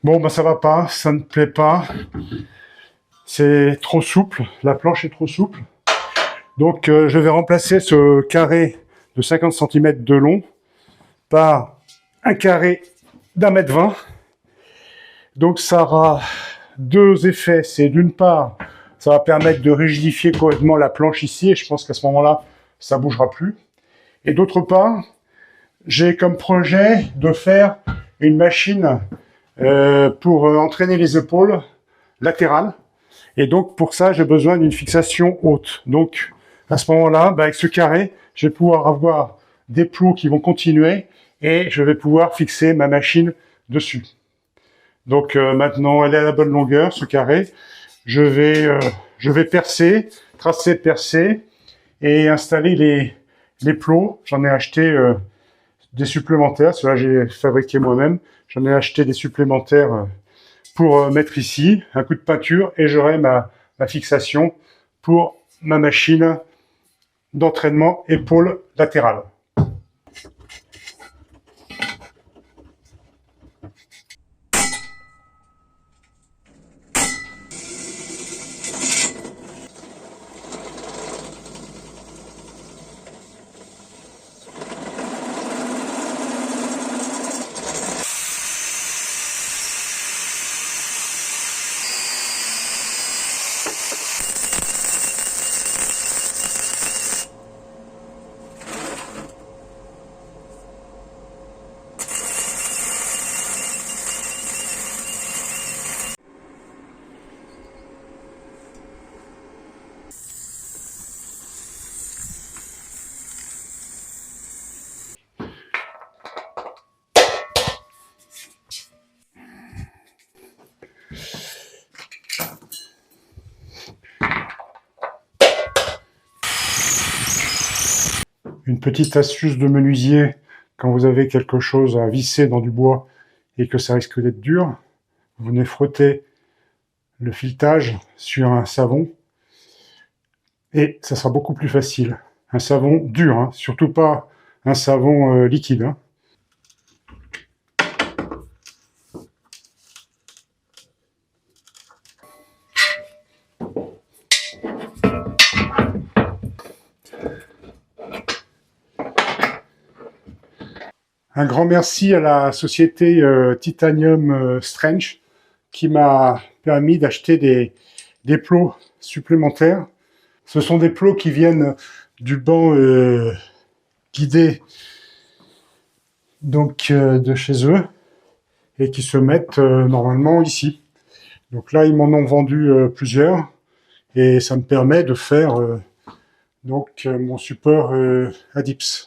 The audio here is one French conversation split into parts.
Bon, ça va pas, ça ne plaît pas. C'est trop souple, la planche est trop souple. Donc, je vais remplacer ce carré de 50 cm de long par un carré d'1,20 m. Donc, ça aura deux effets. C'est d'une part, ça va permettre de rigidifier complètement la planche ici, et je pense qu'à ce moment-là, ça bougera plus. Et d'autre part, j'ai comme projet de faire une machine pour entraîner les épaules latérales. Et donc, pour ça, j'ai besoin d'une fixation haute. Donc, à ce moment-là, avec ce carré, je vais pouvoir avoir des plots qui vont continuer et je vais pouvoir fixer ma machine dessus. Donc, maintenant, elle est à la bonne longueur, ce carré. Je vais percer, tracer, percer et installer les plots. J'en ai acheté des supplémentaires. Ceux-là, j'ai fabriqué moi-même. J'en ai acheté des supplémentaires pour mettre ici, un coup de peinture, et j'aurai ma fixation pour ma machine d'entraînement épaule latérale. Une petite astuce de menuisier, quand vous avez quelque chose à visser dans du bois et que ça risque d'être dur, vous venez frotter le filetage sur un savon et ça sera beaucoup plus facile. Un savon dur, hein, surtout pas un savon liquide. Hein. Un grand merci à la société Titanium Strange qui m'a permis d'acheter des plots supplémentaires. Ce sont des plots qui viennent du banc guidé donc de chez eux et qui se mettent normalement ici. Donc là, ils m'en ont vendu plusieurs et ça me permet de faire donc mon support Adips.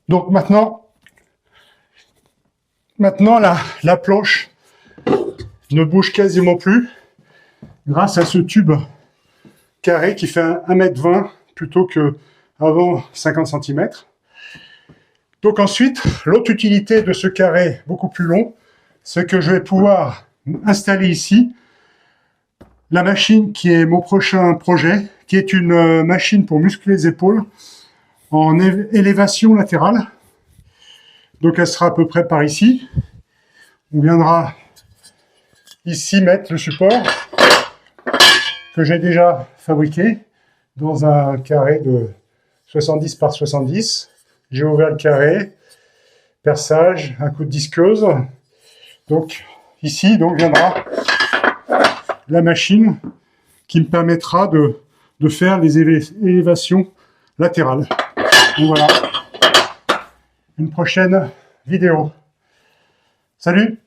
Donc maintenant la planche ne bouge quasiment plus grâce à ce tube carré qui fait 1,20 m plutôt que avant 50 cm. Donc ensuite, l'autre utilité de ce carré beaucoup plus long, c'est que je vais pouvoir installer ici la machine qui est mon prochain projet, qui est une machine pour muscler les épaules en élévation latérale. Donc elle sera à peu près par ici. On viendra ici mettre le support que j'ai déjà fabriqué dans un carré de 70 par 70. J'ai ouvert le carré, perçage, un coup de disqueuse. Donc ici viendra la machine qui me permettra de faire les élévations latérales. Donc voilà, une prochaine vidéo. Salut!